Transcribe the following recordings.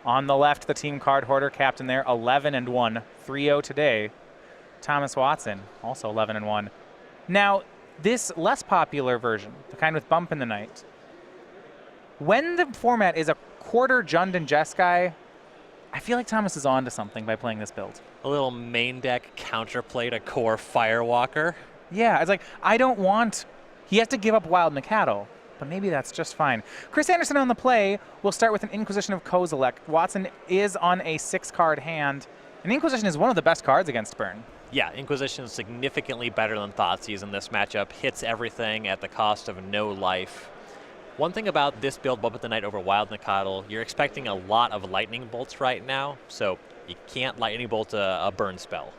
On the left, the team card hoarder captain there, 11-1, 3-0 today. Thomas Watson, also 11-1. Now, this less popular version, the kind with bump in the night, when the format is a quarter Jund and Jeskai, I feel like Thomas is on to something by playing this build. A little main deck counterplay to core Firewalker. Yeah, it's like, I don't want... He has to give up Wild Nacatl, but maybe that's just fine. Chris Andersen on the play will start with an Inquisition of Kozilek. Watson is on a 6-card hand, and Inquisition is one of the best cards against Burn. Yeah, Inquisition is significantly better than Thoughtseize in this matchup. Hits everything at the cost of no life. One thing about this build, Bump at the Night over Wild Nacatl, you're expecting a lot of lightning bolts right now, so you can't lightning bolt a burn spell.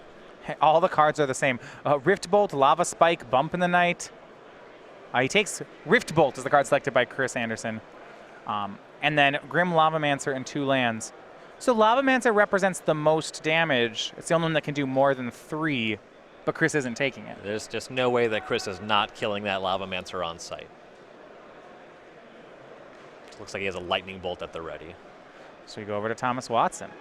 Hey, all the cards are the same. Rift Bolt, Lava Spike, Bump in the Night. He takes Rift Bolt as the card selected by Chris Andersen. And then Grim Lavamancer and 2 lands. So Lavamancer represents the most damage. It's the only one that can do more than 3, but Chris isn't taking it. There's just no way that Chris is not killing that Lavamancer on sight. Looks like he has a lightning bolt at the ready. So we go over to Thomas Watson.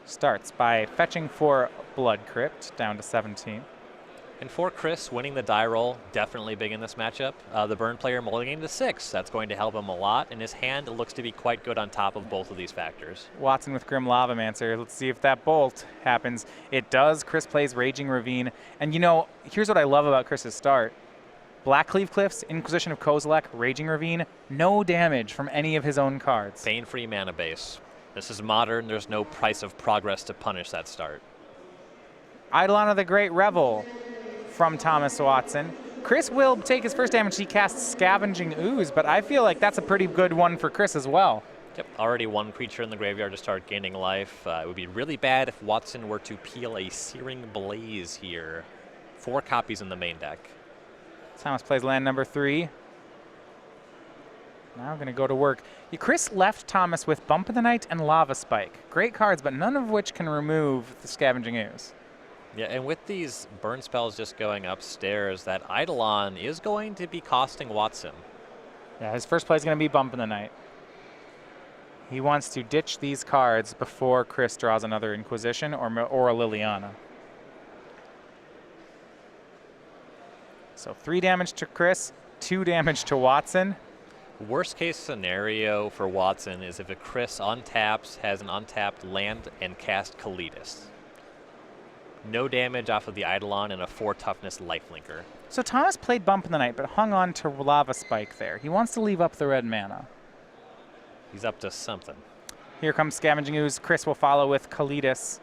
Starts by fetching for Blood Crypt down to 17. And for Chris, winning the die roll, definitely big in this matchup. The Burn player mulliganing to 6. That's going to help him a lot, and his hand looks to be quite good on top of both of these factors. Watson with Grim Lavamancer. Let's see if that bolt happens. It does. Chris plays Raging Ravine. And you know, here's what I love about Chris's start. Blackcleave Cliffs, Inquisition of Kozilek, Raging Ravine, no damage from any of his own cards. Pain-free mana base. This is modern. There's no price of progress to punish that start. Eidolon of the Great Revel from Thomas Watson. Chris will take his first damage. He casts Scavenging Ooze, but I feel like that's a pretty good one for Chris as well. Yep, already one creature in the graveyard to start gaining life. It would be really bad if Watson were to peel a Searing Blaze here. 4 copies in the main deck. Thomas plays land number 3. Now going to go to work. Chris left Thomas with Bump of the Night and Lava Spike. Great cards, but none of which can remove the Scavenging Ooze. Yeah, and with these burn spells just going upstairs, that Eidolon is going to be costing Watson. Yeah, his first play is going to be Bump in the Night. He wants to ditch these cards before Chris draws another Inquisition or a Liliana. So 3 damage to Chris, 2 damage to Watson. Worst case scenario for Watson is if a Chris untaps, has an untapped land, and cast Kalitas. No damage off of the Eidolon and a 4 toughness lifelinker. So Thomas played Bump in the Night, but hung on to Lava Spike there. He wants to leave up the red mana. He's up to something. Here comes Scavenging Ooze. Chris will follow with Kalitas,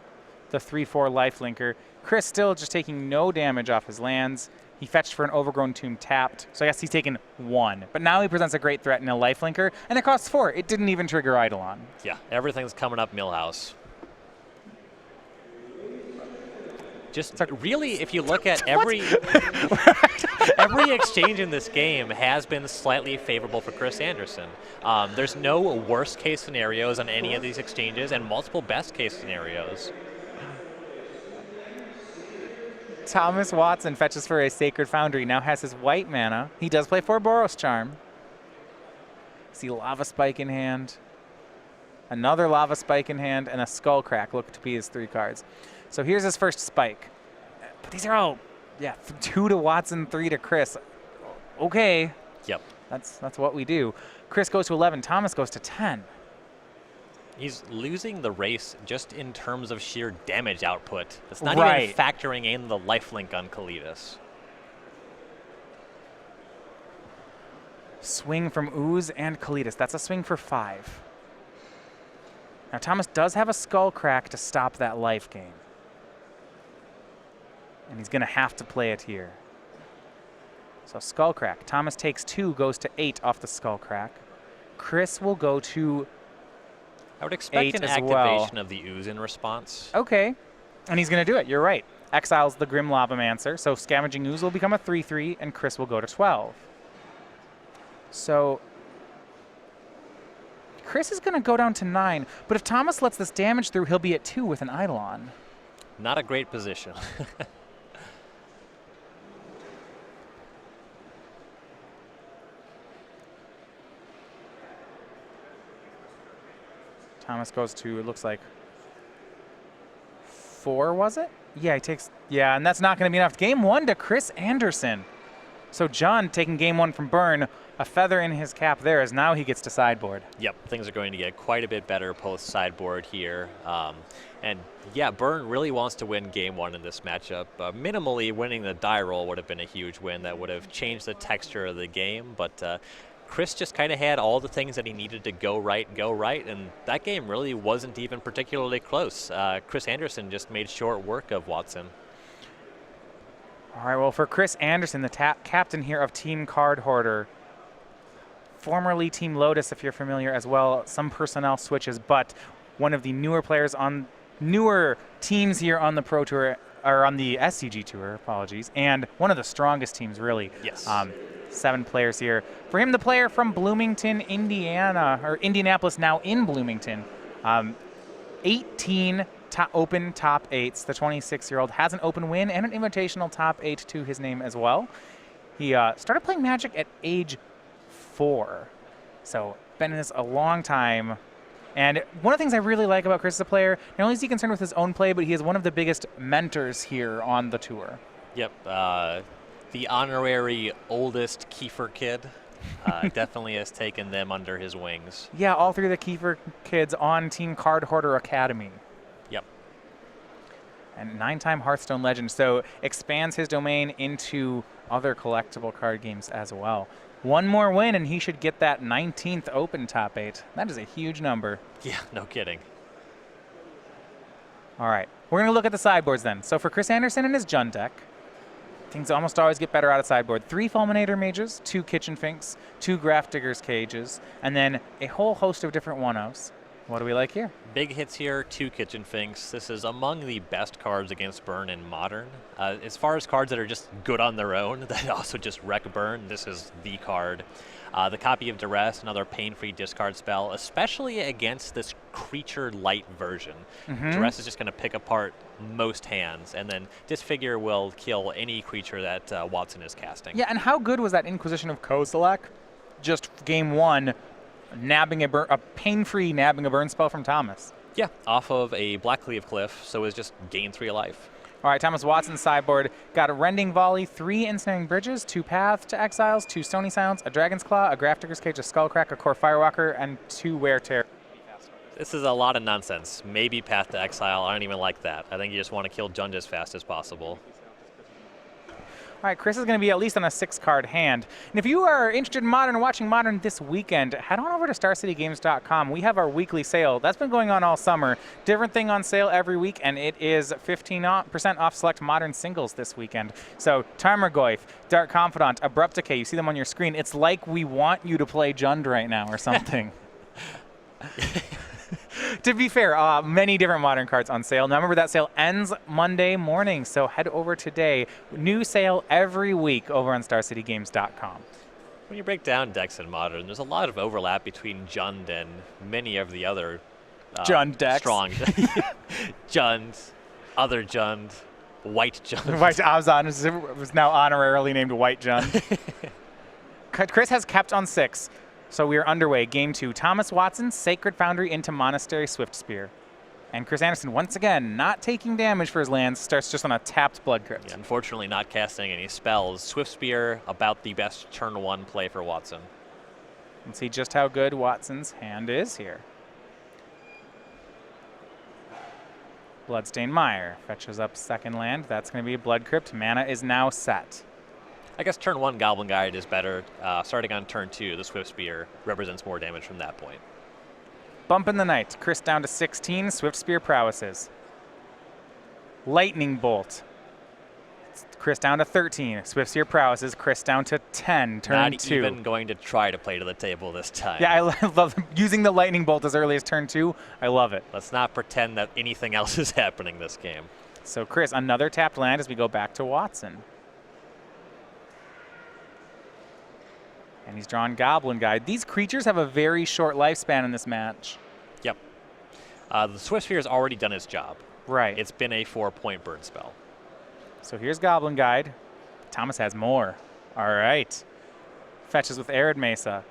the 3/4 lifelinker. Chris still just taking no damage off his lands. He fetched for an Overgrown Tomb tapped, so I guess he's taken 1. But now he presents a great threat in a lifelinker, and it costs 4. It didn't even trigger Eidolon. Yeah, everything's coming up Millhouse. Just really, if you look at every exchange in this game has been slightly favorable for Chris Andersen. There's no worst case scenarios on any of these exchanges and multiple best case scenarios. Thomas Watson fetches for a Sacred Foundry, now has his white mana. He does play for Boros Charm. See Lava Spike in hand. Another Lava Spike in hand, and a Skullcrack look to be his 3 cards. So here's his first spike. But these are all, yeah, 2 to Watson, 3 to Chris. Okay. Yep. That's what we do. Chris goes to 11, Thomas goes to 10. He's losing the race just in terms of sheer damage output. It's not Right. even factoring in the lifelink on Kalitas. Swing from Ooze and Kalitas. That's a swing for 5. Now Thomas does have a Skullcrack to stop that life gain. And he's going to have to play it here. So Skullcrack. Thomas takes 2, goes to 8 off the Skullcrack. Chris will go to I would expect an activation of the Ooze in response. Okay. And he's going to do it. You're right. Exiles the Grim Lavamancer. So Scavenging Ooze will become a 3/3, and Chris will go to 12. So Chris is going to go down to 9. But if Thomas lets this damage through, he'll be at 2 with an Eidolon. Not a great position. Thomas goes to, it looks like 4, was it? Yeah, he takes, yeah, and that's not going to be enough. Game 1 to Chris Andersen. So John taking game 1 from Byrne, a feather in his cap there as now he gets to sideboard. Yep, things are going to get quite a bit better post sideboard here. And yeah, Byrne really wants to win game 1 in this matchup. Minimally, winning the die roll would have been a huge win. That would have changed the texture of the game. But Chris just kind of had all the things that he needed to go right, and that game really wasn't even particularly close. Chris Andersen just made short work of Watson. All right, well, for Chris Andersen, the captain here of Team Card Hoarder, formerly Team Lotus, if you're familiar as well, some personnel switches, but one of the newer players on newer teams here on the Pro Tour, or on the SCG Tour, apologies, and one of the strongest teams, really. Yes. 7 players here. For him, the player from Bloomington, Indiana, or Indianapolis, now in Bloomington, 18 open top 8s. The 26-year-old has an open win and an invitational top 8 to his name as well. He started playing Magic at age 4, so been in this a long time. And one of the things I really like about Chris as a player, not only is he concerned with his own play, but he is one of the biggest mentors here on the tour. Yep, the honorary oldest Kiefer kid definitely has taken them under his wings. Yeah, all 3 of the Kiefer kids on Team Card Hoarder Academy. Yep. And 9-time Hearthstone legend, so expands his domain into other collectible card games as well. One more win, and he should get that 19th open top 8. That is a huge number. Yeah, no kidding. All right, we're going to look at the sideboards then. So for Chris Andersen and his Jund deck, things almost always get better out of sideboard. 3 Fulminator Mages, 2 Kitchen Finks, 2 Graph Digger's Cages, and then a whole host of different 1-0s. What do we like here? Big hits here, 2 Kitchen Finks. This is among the best cards against Byrne in Modern. As far as cards that are just good on their own, that also just wreck Byrne, this is the card. The Copy of Duress, another pain-free discard spell, especially against this creature light version. Duress is just going to pick apart most hands, and then Disfigure will kill any creature that Watson is casting. Yeah, and how good was that Inquisition of Kozilek? Just game 1, nabbing a pain-free nabbing a burn spell from Thomas. Yeah, off of a Black Cleave Cliff, so is just gain 3 life. All right, Thomas Watson sideboard got a Rending Volley, 3 Ensnaring Bridges, 2 Path to Exiles, 2 Stony Silence, a Dragon's Claw, a Graph Digger's Cage, a Skullcrack, a Core Firewalker, and 2 Wear Tear. This is a lot of nonsense. Maybe Path to Exile. I don't even like that. I think you just want to kill Jund as fast as possible. All right, Chris is going to be at least on a 6-card hand. And if you are interested in Modern and watching Modern this weekend, head on over to StarCityGames.com. We have our weekly sale. That's been going on all summer. Different thing on sale every week, and it is 15% off select Modern singles this weekend. So Tarmogoyf, Dark Confidant, Abrupt Decay, you see them on your screen. It's like we want you to play Jund right now or something. To be fair, many different Modern cards on sale. Now remember, that sale ends Monday morning, so head over today. New sale every week over on StarCityGames.com. When you break down decks in Modern, there's a lot of overlap between Jund and many of the other Jund decks. Strong Jund, other Jund, White Jund. White Abzan was now honorarily named White Jund. Chris has kept on 6. So we are underway. Game 2, Thomas Watson, Sacred Foundry into Monastery Swift Spear. And Chris Andersen, once again, not taking damage for his lands, starts just on a tapped Blood Crypt. Yeah, unfortunately not casting any spells. Swift Spear, about the best turn 1 play for Watson. And see just how good Watson's hand is here. Bloodstained Mire fetches up 2nd land. That's going to be a Blood Crypt. Mana is now set. I guess turn 1 Goblin Guide is better. Starting on turn 2, the Swift Spear represents more damage from that point. Bump in the night. Chris down to 16. Swift Spear prowesses. Lightning Bolt. Chris down to 13. Swift Spear prowesses. Chris down to 10. Turn 2. Not even going to try to play to the table this time. Yeah, I love using the Lightning Bolt as early as turn 2. I love it. Let's not pretend that anything else is happening this game. So Chris, another tapped land as we go back to Watson. And he's drawn Goblin Guide. These creatures have a very short lifespan in this match. Yep. The Swift Spear has already done its job. Right. It's been a 4-point burn spell. So here's Goblin Guide. Thomas has more. All right. Fetches with Arid Mesa.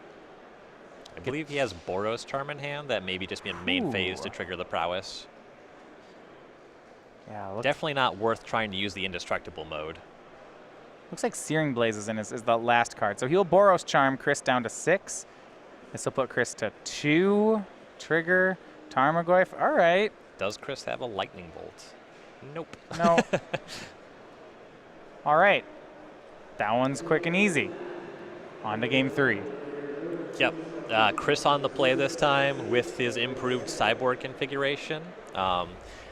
I believe he has Boros Charm in hand. That maybe just be in main phase to trigger the prowess. Yeah, definitely not worth trying to use the indestructible mode. Looks like Searing Blaze is the last card. So he'll Boros Charm Chris down to 6. This will put Chris to 2. Trigger, Tarmogoyf. All right. Does Chris have a Lightning Bolt? Nope. No. All right. That one's quick and easy. On to game 3. Yep. Chris on the play this time with his improved sideboard configuration.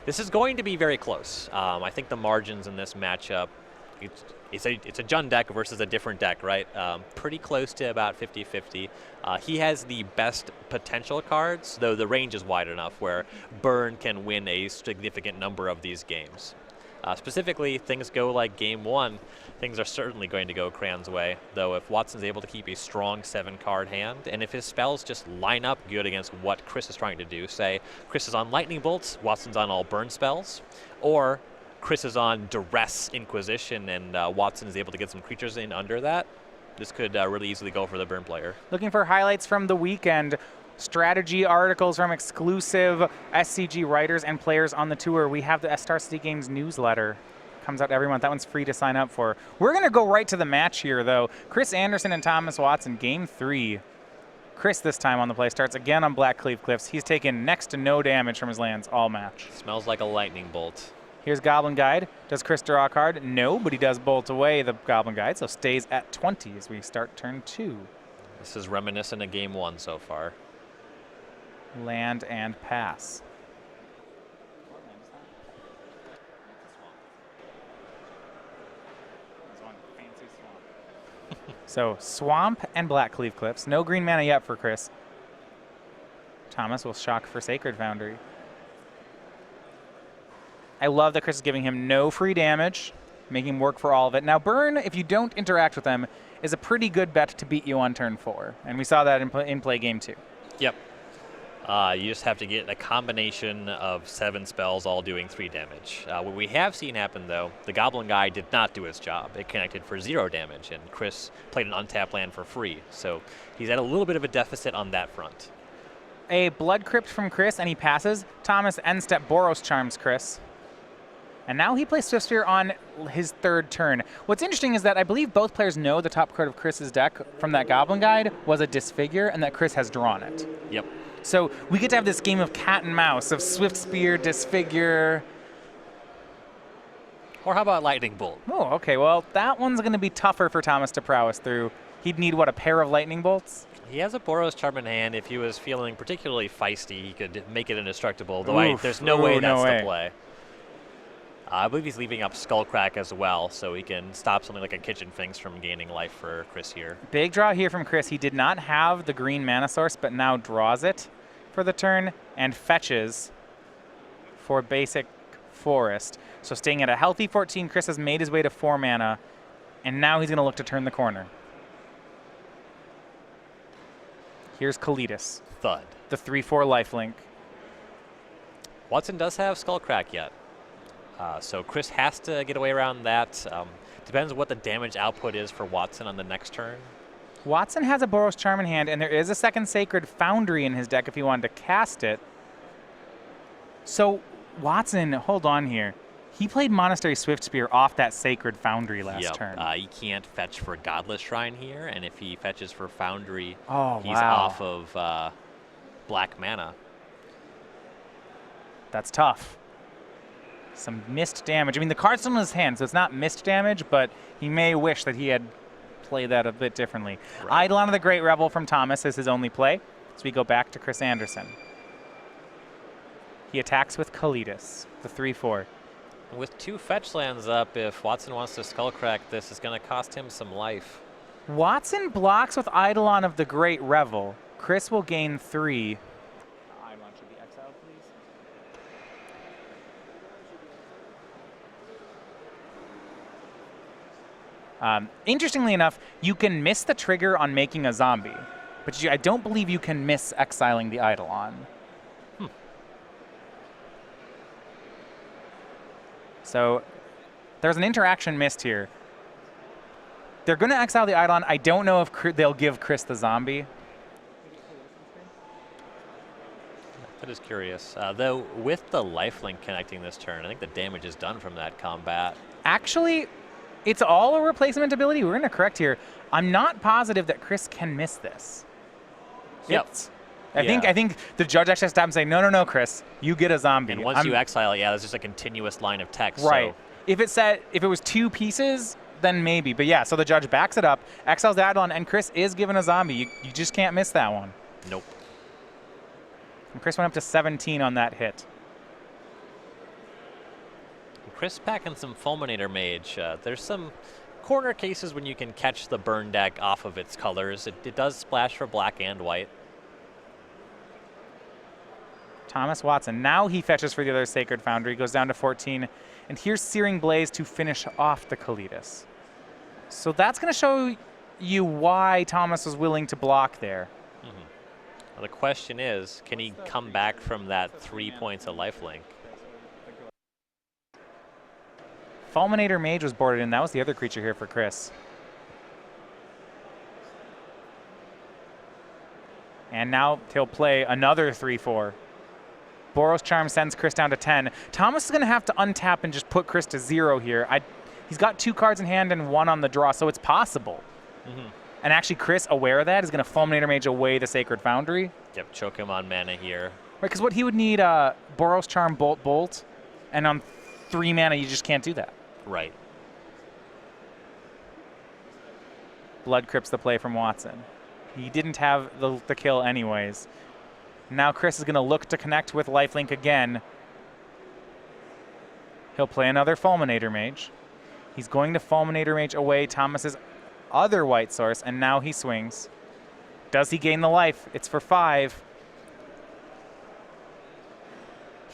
This is going to be very close. I think the margins in this matchup, it's a Jund deck versus a different deck, right? Pretty close to about 50-50. He has the best potential cards, though the range is wide enough where Burn can win a significant number of these games. Specifically, things go like game 1, things are certainly going to go Cran's way, though if Watson's able to keep a strong 7-card hand, and if his spells just line up good against what Chris is trying to do, say Chris is on Lightning Bolts, Watson's on all Burn spells, or Chris is on Duress Inquisition and Watson is able to get some creatures in under that, this could really easily go for the Burn player. Looking for highlights from the weekend. Strategy articles from exclusive SCG writers and players on the tour. We have the Star City Games newsletter. Comes out every month. That one's free to sign up for. We're going to go right to the match here, though. Chris Andersen and Thomas Watson, game 3. Chris this time on the play starts again on Black Cleave Cliffs. He's taken next to no damage from his lands all match. Smells like a lightning bolt. Here's Goblin Guide. Does Chris draw a card? No, but he does bolt away the Goblin Guide, so stays at 20 as we start turn 2. This is reminiscent of game 1 so far. Land and pass. So Swamp and Black Cleave Cliffs. No green mana yet for Chris. Thomas will shock for Sacred Foundry. I love that Chris is giving him no free damage, making him work for all of it. Now Burn, if you don't interact with them, is a pretty good bet to beat you on turn 4. And we saw that in play game 2. Yep. You just have to get a combination of 7 spells all doing 3 damage. What we have seen happen, though, the Goblin Guy did not do his job. It connected for 0 damage, and Chris played an untapped land for free. So he's at a little bit of a deficit on that front. A Blood Crypt from Chris, and he passes. Thomas end step Boros Charms Chris. And now he plays Swiftsphere on his 3rd turn. What's interesting is that I believe both players know the top card of Chris's deck from that Goblin Guide was a Disfigure, and that Chris has drawn it. Yep. So we get to have this game of cat and mouse, of Swiftsphere, Disfigure. Or how about Lightning Bolt? Oh, okay. Well, that one's going to be tougher for Thomas to prowess through. He'd need, what, a pair of Lightning Bolts? He has a Boros Charm in hand. If he was feeling particularly feisty, he could make it indestructible, though there's no way that's the play. I believe he's leaving up Skullcrack as well, so he can stop something like a Kitchen Finks from gaining life for Chris here. Big draw here from Chris. He did not have the green mana source, but now draws it for the turn and fetches for basic forest. So staying at a healthy 14, Chris has made his way to 4 mana, and now he's going to look to turn the corner. Here's Kalidas. Thud. The 3/4 lifelink. Watson does have Skullcrack yet. So Chris has to get away around that. Depends what the damage output is for Watson on the next turn. Watson has a Boros Charm in hand, and there is a 2nd Sacred Foundry in his deck if he wanted to cast it. So Watson, hold on here. He played Monastery Swiftspear off that Sacred Foundry last turn. He can't fetch for Godless Shrine here, and if he fetches for Foundry, he's wow. off of black mana. That's tough. Some missed damage. I mean, the card's still in his hand, so it's not missed damage, but he may wish that he had played that a bit differently. Right. Eidolon of the Great Revel from Thomas is his only play, so we go back to Chris Andersen. He attacks with Kalidas, the 3/4. With 2 fetch lands up, if Watson wants to Skullcrack this, is going to cost him some life. Watson blocks with Eidolon of the Great Revel. Chris will gain 3. Eidolon should be exiled, please. Interestingly enough, you can miss the trigger on making a zombie, but I don't believe you can miss exiling the Eidolon. So there's an interaction missed here. They're going to exile the Eidolon. I don't know if they'll give Chris the zombie. That is curious. Though with the lifelink connecting this turn, I think the damage is done from that combat. Actually, it's all a replacement ability. We're going to correct here. I'm not positive that Chris can miss this. Yep. I think the judge actually has to stop and say, no, Chris, you get a zombie. And once you exile, yeah, there's just a continuous line of text. Right. So. If it was 2 pieces, then maybe. But yeah, so the judge backs it up, exiles the Eidolon, and Chris is given a zombie. You just can't miss that one. Nope. And Chris went up to 17 on that hit. Chris packing some Fulminator Mage. There's some corner cases when you can catch the burn deck off of its colors. It does splash for black and white. Thomas Watson. Now he fetches for the other Sacred Foundry, goes down to 14. And here's Searing Blaze to finish off the Kalitas. So that's going to show you why Thomas was willing to block there. Well, the question is, can he come back from that 3 points of lifelink? Fulminator Mage was boarded in. That was the other creature here for Chris. And now he'll play another 3/4. Boros Charm sends Chris down to 10. Thomas is going to have to untap and just put Chris to 0 here. He's got 2 cards in hand and 1 on the draw, so it's possible. And actually, Chris, aware of that, is going to Fulminator Mage away the Sacred Foundry. Yep, choke him on mana here. Right, because what he would need, Boros Charm, Bolt, and on 3 mana, you just can't do that. Right. Blood Crypt's the play from Watson. He didn't have the kill anyways. Now Chris is going to look to connect with lifelink again. He'll play another Fulminator Mage. He's going to Fulminator Mage away Thomas's other white source, and now he swings. Does he gain the life? It's for 5.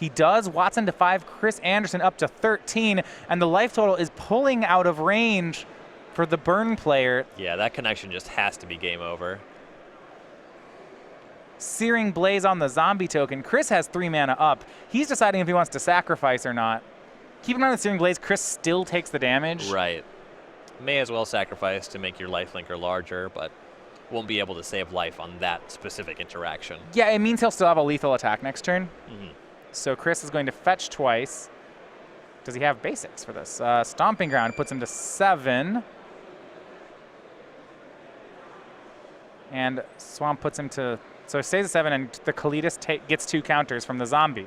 He does. Watson to 5. Chris Andersen up to 13, and the life total is pulling out of range for the burn player. Yeah, that connection just has to be game over. Searing Blaze on the zombie token. Chris has 3 mana up. He's deciding if he wants to sacrifice or not. Keep in mind with Searing Blaze, Chris still takes the damage. Right. May as well sacrifice to make your lifelinker larger, but won't be able to save life on that specific interaction. Yeah, it means he'll still have a lethal attack next turn. So Chris is going to fetch twice. Does he have basics for this? Stomping Ground puts him to 7. And Swamp puts him to... So he stays at 7, and the Kalitas gets 2 counters from the zombie.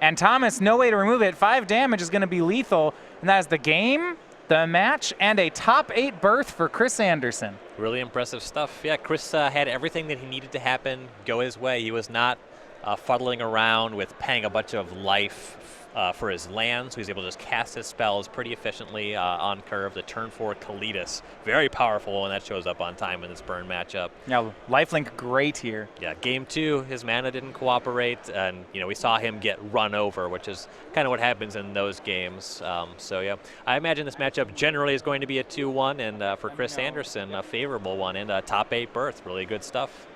And Thomas, no way to remove it. 5 damage is going to be lethal, and that is the game, the match, and a top 8 berth for Chris Andersen. Really impressive stuff. Yeah, Chris had everything that he needed to happen go his way. He was not fuddling around with paying a bunch of life for his lands. So he's able to just cast his spells pretty efficiently on curve. The turn 4 Kalitas, very powerful when that shows up on time in this burn matchup. Yeah, lifelink great here. Yeah, game 2, his mana didn't cooperate, and we saw him get run over, which is kind of what happens in those games. So yeah, I imagine this matchup generally is going to be a 2-1, and for Chris Andersen, a favorable one and a top 8 berth. Really good stuff.